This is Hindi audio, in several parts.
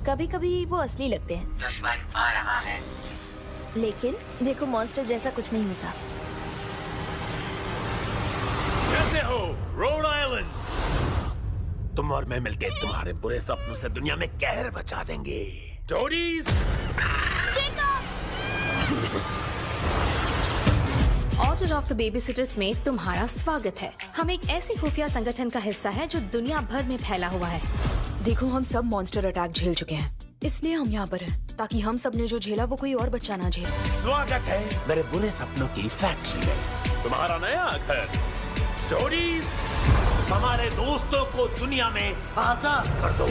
कभी कभी वो असली लगते हैं, आ रहा है। लेकिन देखो मॉन्स्टर जैसा कुछ नहीं होता। कैसे हो रोड आइलैंड? तुम और मैं मिलके तुम्हारे बुरे सपनों से दुनिया में कहर बचा देंगे। Toadies, order of the baby sitters में तुम्हारा स्वागत है। हम एक ऐसी खुफिया संगठन का हिस्सा है जो दुनिया भर में फैला हुआ है। देखो, हम सब मॉन्स्टर अटैक झेल चुके हैं, इसलिए हम यहाँ पर हैं, ताकि हम सब ने जो झेला वो कोई और बच्चा ना झेले। स्वागत है मेरे बुरे सपनों की फैक्ट्री में, तुम्हारा नया घर। टोडीज, हमारे दोस्तों को दुनिया में आजाद कर दो।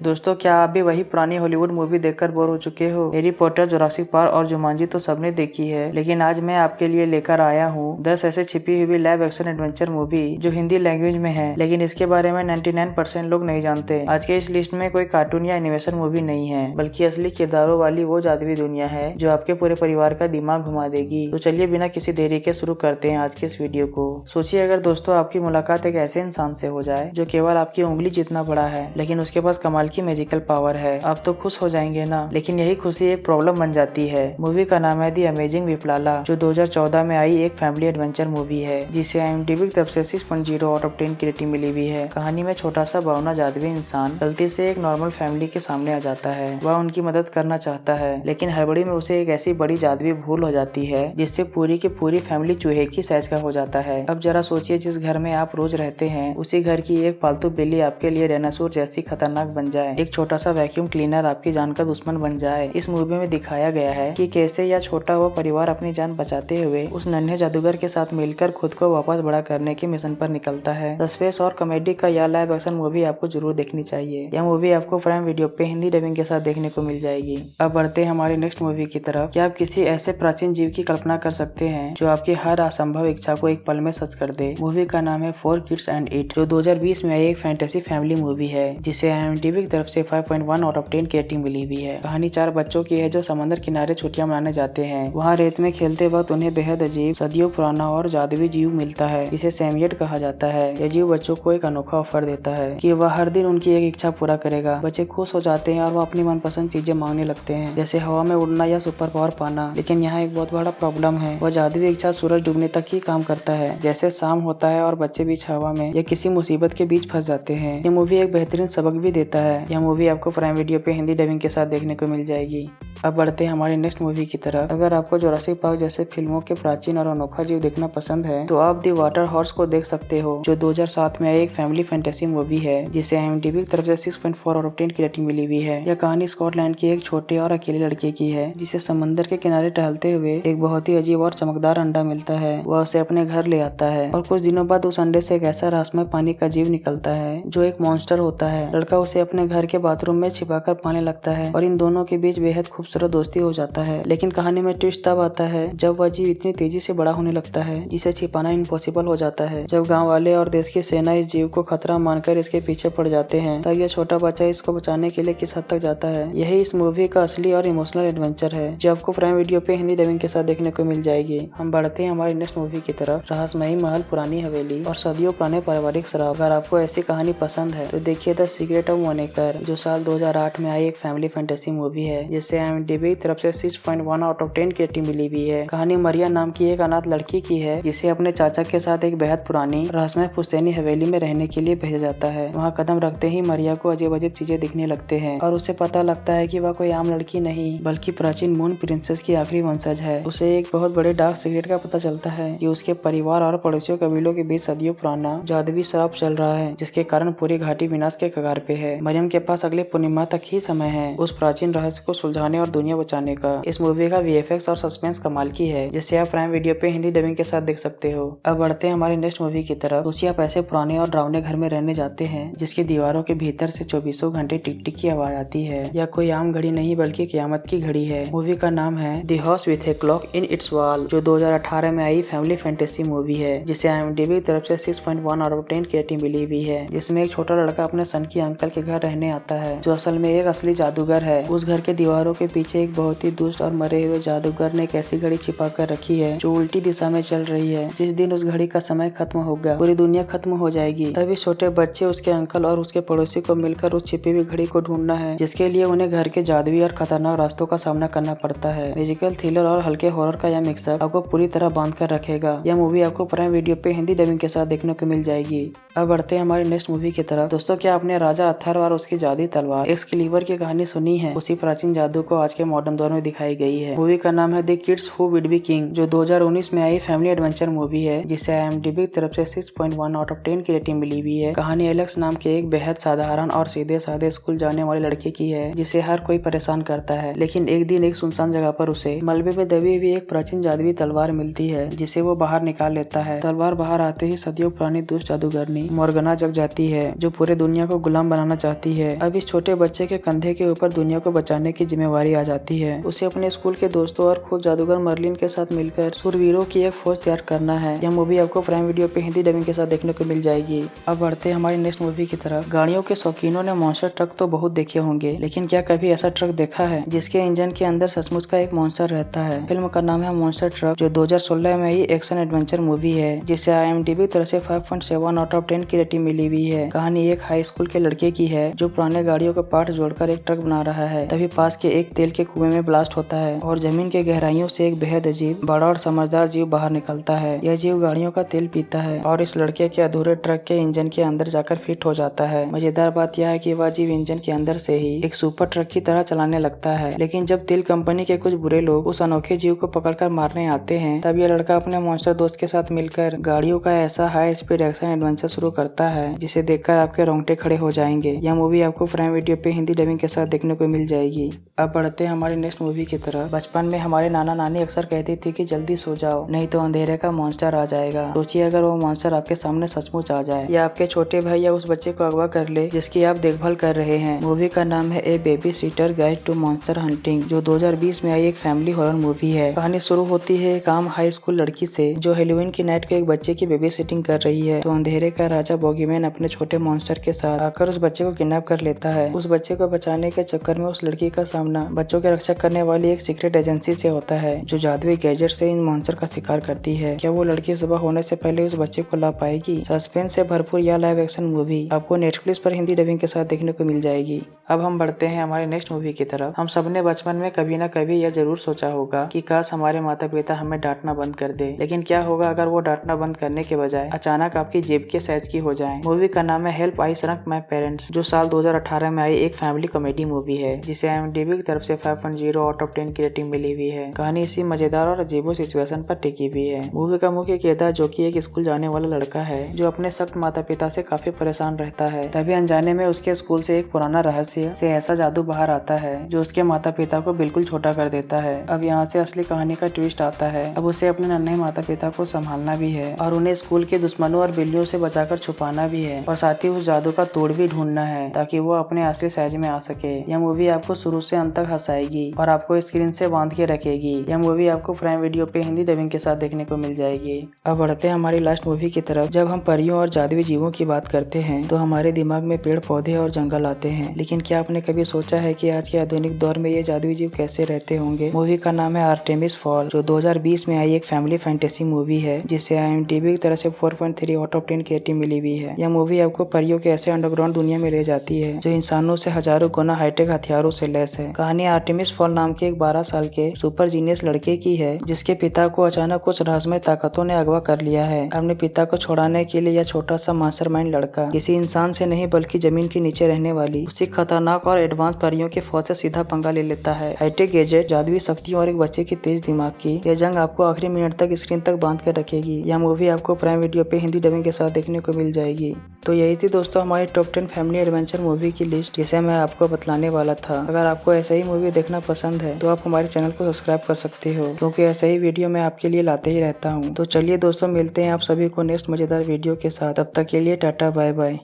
दोस्तों, क्या आप भी वही पुरानी हॉलीवुड मूवी देखकर बोर हो चुके हो? हैरी पॉटर, जुरासिक पार्क और जुमांजी तो सबने देखी है, लेकिन आज मैं आपके लिए लेकर आया हूँ 10 ऐसे छिपी हुई लाइव एक्शन एडवेंचर मूवी जो हिंदी लैंग्वेज में है, लेकिन इसके बारे में 99% लोग नहीं जानते। आज के इस लिस्ट में कोई कार्टून या एनिमेशन मूवी नहीं है, बल्कि असली किरदारों वाली वो जादुई दुनिया है जो आपके पूरे परिवार का दिमाग घुमा देगी। तो चलिए बिना किसी देरी के शुरू करते हैं आज के इस वीडियो को। सोचिए अगर दोस्तों आपकी मुलाकात एक ऐसे इंसान से हो जाए जो केवल आपकी उंगली जितना बड़ा है, लेकिन उसके पास कमाल की मैजिकल पावर है। आप तो खुश हो जाएंगे ना, लेकिन यही खुशी एक प्रॉब्लम बन जाती है। मूवी का नाम है दी अमेजिंग विप्लाला, जो 2014 में आई एक फैमिली एडवेंचर मूवी है, जिसे IMDb की तरफ से 6.0 आउट ऑफ 10 की रेटिंग मिली हुई है। कहानी में छोटा सा बावना जादुई इंसान गलती से एक नॉर्मल फैमिली के सामने आ जाता है। वह उनकी मदद करना चाहता है, लेकिन हड़बड़ी में उसे एक ऐसी बड़ी जादुई भूल हो जाती है जिससे पूरी की पूरी फैमिली चूहे की साइज का हो जाता है। अब जरा सोचिए, जिस घर में आप रोज रहते हैं उसी घर की एक पालतू बिल्ली आपके लिए डायनासोर जैसी खतरनाक बन जाए, एक छोटा सा वैक्यूम क्लीनर आपकी जान का दुश्मन बन जाए। इस मूवी में दिखाया गया है कि कैसे यह छोटा हुआ परिवार अपनी जान बचाते हुए उस नन्हे जादूगर के साथ मिलकर खुद को वापस बड़ा करने के मिशन पर निकलता है। सस्पेंस और कॉमेडी का यह लाइव एक्शन मूवी आपको जरूर देखनी चाहिए। यह मूवी आपको प्राइम वीडियो पे हिंदी डबिंग के साथ देखने को मिल जाएगी। अब बढ़ते हैं हमारी नेक्स्ट मूवी की तरफ। क्या आप किसी ऐसे प्राचीन जीव की कल्पना कर सकते हैं जो आपकी हर असंभव इच्छा को एक पल में सच कर दे? मूवी का नाम है 4 Kids and It, जो 2020 में आई एक फैंटेसी फैमिली मूवी है, जिसे IMDb की तरफ से 5.1 आउट ऑफ 10 की रेटिंग मिली हुई है। कहानी 4 बच्चों की है जो समंदर किनारे छुट्टियां मनाने जाते हैं। वहाँ रेत में खेलते वक्त उन्हें बेहद अजीब, सदियों पुराना और जादुई जीव मिलता है, जिसे सैमियट कहा जाता है। यह जीव बच्चों को एक अनोखा ऑफर देता है कि वह हर दिन उनकी एक इच्छा पूरा करेगा। बच्चे खुश हो जाते हैं और वह अपनी मनपसंद चीजें मांगने लगते हैं, जैसे हवा में उड़ना या सुपर पावर पाना। लेकिन यहाँ एक बहुत बड़ा प्रॉब्लम है, वह जादुई इच्छा सूरज डूबने तक ही काम करता है। जैसे शाम होता है और बच्चे बीच हवा में या किसी मुसीबत के बीच फंस जाते हैं। यह मूवी एक बेहतरीन सबक भी देता है। यह मूवी आपको प्राइम वीडियो पे हिंदी डबिंग के साथ देखने को मिल जाएगी। अब बढ़ते हैं हमारी नेक्स्ट मूवी की तरफ। अगर आपको जुरासिक पार्क जैसे फिल्मों के प्राचीन और अनोखा जीव देखना पसंद है, तो आप दी वाटर हॉर्स को देख सकते हो, जो 2007 में आई एक फैमिली फैंटेसी मूवी है, जिसे IMDb की तरफ से 6.4 आउट ऑफ 10 की रेटिंग मिली हुई है। यह कहानी स्कॉटलैंड की एक छोटे और अकेले लड़के की है, जिसे समंदर के किनारे टहलते हुए एक बहुत ही अजीब और चमकदार अंडा मिलता है। वह उसे अपने घर ले आता है और कुछ दिनों बाद उस अंडे से एक ऐसा रहस्यमय पानी का जीव निकलता है जो एक मॉन्स्टर होता है। लड़का उसे अपने घर के बाथरूम में छिपाकर पाने लगता है और इन दोनों के बीच बेहद खूबसूरत दोस्ती हो जाता है। लेकिन कहानी में ट्विस्ट तब आता है जब वह जीव इतनी तेजी से बड़ा होने लगता है जिसे छिपाना इम्पॉसिबल हो जाता है। जब गांव वाले और देश की सेना इस जीव को खतरा मानकर इसके पीछे पड़ जाते हैं, तब यह छोटा बच्चा इसको बचाने के लिए किस हद तक जाता है। यही इस मूवी का असली और इमोशनल एडवेंचर है, जो आपको प्राइम वीडियो पे हिंदी डबिंग के साथ देखने को मिल जाएगी। हम बढ़ते हैं हमारी नेक्स्ट मूवी की तरफ। रहस्यमयी महल, पुरानी हवेली और सदियों पुराने पारिवारिक शराब। अगर आपको ऐसी कहानी पसंद है तो देखिए द सीक्रेट ऑफ मोनेकर, जो साल 2008 में आई एक फैमिली फैंटेसी मूवी है, जिसे IMDb की तरफ से 6.1 आउट ऑफ 10 की रेटिंग मिली हुई है। कहानी मरिया नाम की एक अनाथ लड़की की है, जिसे अपने चाचा के साथ एक बेहद पुरानी रहस्यमय पुश्तैनी हवेली में रहने के लिए भेजा जाता है। वहाँ कदम रखते ही मरिया को अजीब अजीब चीजें दिखने लगते हैं और उसे पता लगता है कि वह कोई आम लड़की नहीं, बल्कि प्राचीन मून प्रिंसेस की आखिरी वंशज है। उसे एक बहुत बड़े डार्क सीक्रेट का पता चलता है कि उसके परिवार और पड़ोसियों कबीलों के बीच सदियों पुराना जादुई श्राप चल रहा है, जिसके कारण पूरी घाटी विनाश के कगार पे है। मरियम के पास अगले पूर्णिमा तक ही समय है उस प्राचीन रहस्य को सुलझाने और दुनिया बचाने का। इस मूवी का VFX और सस्पेंस कमाल की है, जिसे आप प्राइम वीडियो पे हिंदी डबिंग के साथ देख सकते हो। अब बढ़ते हैं हमारी नेक्स्ट मूवी की तरफ। सोचिए आप ऐसे पुराने और डरावने घर में रहने जाते हैं जिसकी दीवारों के भीतर से 24 घंटे टिक टिक की आवाज आती है। यह कोई आम घड़ी नहीं बल्कि क़यामत की घड़ी है। मूवी का नाम है the house with a clock in its wall, जो 2018 में आई फैमिली फैंटेसी मूवी है, जिसे IMDb की तरफ से 6.1 आउट ऑफ 10 की रेटिंग मिली हुई है। जिसमें एक छोटा लड़का अपने सन की अंकल के घर रहने आता है, जो असल में एक असली जादूगर है। उस घर के दीवारों के पीछे एक बहुत ही दुष्ट और मरे हुए जादूगर ने एक ऐसी घड़ी छिपा कर रखी है जो उल्टी दिशा में चल रही है। जिस दिन उस घड़ी का समय खत्म होगा पूरी दुनिया खत्म हो जाएगी। तभी छोटे बच्चे, उसके अंकल और उसके पड़ोसी को मिलकर उस छिपी हुई घड़ी को ढूंढना है, जिसके लिए उन्हें घर के जादुई और खतरनाक रास्तों का सामना करना पड़ता है। म्यूजिकल, थ्रिलर और हल्के हॉरर का यह मिक्सअप आपको पूरी तरह बांध कर रखेगा। यह मूवी आपको प्राइम वीडियो पे हिंदी डबिंग के साथ देखने को मिल जाएगी। अब बढ़ते हैं हमारी नेक्स्ट मूवी की तरफ। दोस्तों, क्या आपने राजा अथर्व और उसकी जादुई तलवार एक्सकैलिबर की कहानी सुनी है? उसी प्राचीन जादू को आज के मॉडर्न दौर में दिखाई गई है। मूवी का नाम है the kids who would be king, जो 2019 में आई फैमिली एडवेंचर मूवी है, जिसे IMDb की तरफ से 6.1 आउट ऑफ 10 की रेटिंग मिली हुई है। कहानी एलेक्स नाम के एक बेहद साधारण और सीधे साधे स्कूल जाने वाले लड़के की है, जिसे हर कोई परेशान करता है। लेकिन एक दिन एक सुनसान जगह पर उसे मलबे में दबी हुई एक प्राचीन जादुई तलवार मिलती है, जिसे वो बाहर निकाल लेता है। तलवार बाहर आते ही सदियों पुरानी दुष्ट जादूगरनी मोर्गना जग जाती है, जो पूरे दुनिया को गुलाम बनाना चाहती है। अब इस छोटे बच्चे के कंधे के ऊपर दुनिया को बचाने की जिम्मेवारी आ जाती है। उसे अपने स्कूल के दोस्तों और खुद जादूगर मर्लिन के साथ मिलकर शूरवीरों की एक फौज तैयार करना है। यह मूवी आपको प्राइम वीडियो पे हिंदी डबिंग के साथ देखने को मिल जाएगी। अब बढ़ते हैं हमारी नेक्स्ट मूवी की तरफ। गाड़ियों के शौकीनों ने मॉन्स्टर ट्रक तो बहुत देखे होंगे, लेकिन क्या कभी ऐसा ट्रक देखा है जिसके इंजन के अंदर सचमुच का एक मॉन्स्टर रहता है? फिल्म का नाम है मॉन्स्टर ट्रक, जो 2016 में ही एक्शन एडवेंचर मूवी है, जिसे IMDb तरफ से 5.7 आउट ऑफ 10 की रेटिंग मिली हुई है। कहानी एक हाई स्कूल के लड़के की है जो पुराने गाड़ियों के पार्ट जोड़कर एक ट्रक बना रहा है। तभी पास के एक तेल के कुएं में ब्लास्ट होता है और जमीन के गहराइयों से एक बेहद अजीब, बड़ा और समझदार जीव बाहर निकलता है। यह जीव गाड़ियों का तेल पीता है और इस लड़के के अधूरे ट्रक के इंजन के अंदर जाकर फिट हो जाता है। मजेदार बात यह है कि वह जीव इंजन के अंदर से ही एक सुपर ट्रक की तरह चलाने लगता है। लेकिन जब तेल कंपनी के कुछ बुरे लोग उस अनोखे जीव को पकड़कर मारने आते हैं, तब यह लड़का अपने मॉन्स्टर दोस्त के साथ मिलकर गाड़ियों का ऐसा हाई स्पीड एक्शन एडवेंचर शुरू करता है जिसे देखकर आपके रोंगटे खड़े हो जाएंगे। यह मूवी आपको प्राइम वीडियो पे हिंदी डबिंग के साथ देखने को मिल जाएगी। अब बढ़ते हैं हमारी नेक्स्ट मूवी की तरफ। बचपन में हमारे नाना नानी अक्सर कहती थी कि जल्दी सो जाओ, नहीं तो अंधेरे का मॉन्स्टर आ जाएगा। सोचिए अगर वो मॉन्स्टर आपके सामने सचमुच आ जाए या आपके छोटे भाई या उस बच्चे को अगवा कर ले जिसकी आप देखभाल कर रहे हैं। मूवी का नाम है a baby sitter guide to monster hunting, जो 2020 में आई एक फैमिली हॉरर मूवी है। कहानी शुरू होती है एक आम हाई स्कूल लड़की से जो हेलोवीन की नाइट को एक बच्चे की बेबी सिटिंग कर रही है। तो अंधेरे का राजा बॉगीमैन अपने छोटे मॉन्स्टर के साथ आकर उस बच्चे को किडनैप कर लेता है। उस बच्चे को बचाने के चक्कर में उस लड़की का सामना बच्चों की रक्षा करने वाली एक सीक्रेट एजेंसी से होता है, जो जादुई गैजेट से इन मॉन्स्टर का शिकार करती है। क्या वो लड़की सुबह होने से पहले उस बच्चे को ला पाएगी? सस्पेंस से भरपूर यह लाइव एक्शन मूवी आपको नेटफ्लिक्स पर हिंदी डबिंग के साथ देखने को मिल जाएगी। अब हम बढ़ते हैं हमारे नेक्स्ट मूवी की तरफ। हम सबने बचपन में कभी न कभी यह जरूर सोचा होगा कि काश हमारे माता पिता हमें डांटना बंद कर दे। लेकिन क्या होगा अगर वो डांटना बंद करने के बजाय अचानक आपकी जेब के साइज की हो जाए? मूवी का नाम है help I shrunk my parents, जो साल 2018 में आई एक फैमिली कॉमेडी मूवी है, जिसे IMDb की तरफ से 5.0 आउट ऑफ 10 की रेटिंग मिली हुई है। कहानी इसी मजेदार और अजीबो सिचुएशन पर टिकी हुई है। मूवी का मुख्य किरदार जो कि एक स्कूल जाने वाला लड़का है, जो अपने सख्त माता पिता से काफी परेशान रहता है। तभी अनजाने में उसके स्कूल से एक पुराना रहस्य से ऐसा जादू बाहर आता है जो उसके माता पिता को बिल्कुल छोटा कर देता है। अब यहाँ से असली कहानी का ट्विस्ट आता है। अब उसे अपने नन्हे माता पिता को संभालना भी है और उन्हें स्कूल के दुश्मनों और बिल्लियों से बचाकर छुपाना भी है, और साथ ही उस जादू का तोड़ भी ढूंढना है ताकि वो अपने असली साइज में आ सके। यह मूवी आपको शुरू से अंत तक हंसाएगी और आपको स्क्रीन से बांध के रखेगी। यह मूवी आपको प्राइम वीडियो पे हिंदी डबिंग के साथ देखने को मिल जाएगी। अब बढ़ते हैं हमारी लास्ट मूवी की तरफ। जब हम परियों और जादुई जीवों की बात करते हैं तो हमारे दिमाग में पेड़ पौधे और जंगल आते हैं, लेकिन क्या आपने कभी सोचा है कि आज के आधुनिक दौर में ये जादुई जीव कैसे रहते होंगे? मूवी का नाम है आर्टेमिस फॉल, जो 2020 में आई एक फैमिली फैंटेसी मूवी है, जिसे IMDb की तरफ से 4.3 आउट ऑफ 10 की रेटिंग मिली हुई है। यह मूवी आपको परियों के ऐसे अंडरग्राउंड दुनिया में ले जाती है जो इंसानों से हजारों गुना हाईटेक हथियारों से लैस है। कहानी आर्टेमिस फॉल नाम के एक 12 साल के सुपर जीनियस लड़के की है, जिसके पिता को अचानक कुछ रहस्यमय ताकतों ने अगवा कर लिया है। अपने पिता को छुड़ाने के लिए यह छोटा सा मास्टरमाइंड लड़का किसी इंसान से नहीं बल्कि जमीन के नीचे रहने वाली उसी खतरनाक और एडवांस परियों के फौज से सीधा पंगा ले लेता है। हाईटेक गैजेट, जादुई शक्तियों और एक बच्चे की तेज दिमाग की यह जंग आपको आखिरी मिनट तक स्क्रीन तक बांध कर रखेगी। यह मूवी आपको प्राइम वीडियो पे हिंदी डबिंग के साथ देखने को मिल जाएगी। तो यही थी दोस्तों हमारी टॉप 10 फैमिली एडवेंचर मूवी की लिस्ट, जिसे मैं आपको बतलाने वाला था। अगर आपको ऐसा ही मूवी देखना पसंद है तो आप हमारे चैनल को सब्सक्राइब कर सकते हो, क्योंकि ऐसा ही वीडियो मैं आपके लिए लाते ही रहता हूँ। तो चलिए दोस्तों, मिलते हैं आप सभी को नेक्स्ट मजेदार वीडियो के साथ। तब तक के लिए टाटा बाय बाय।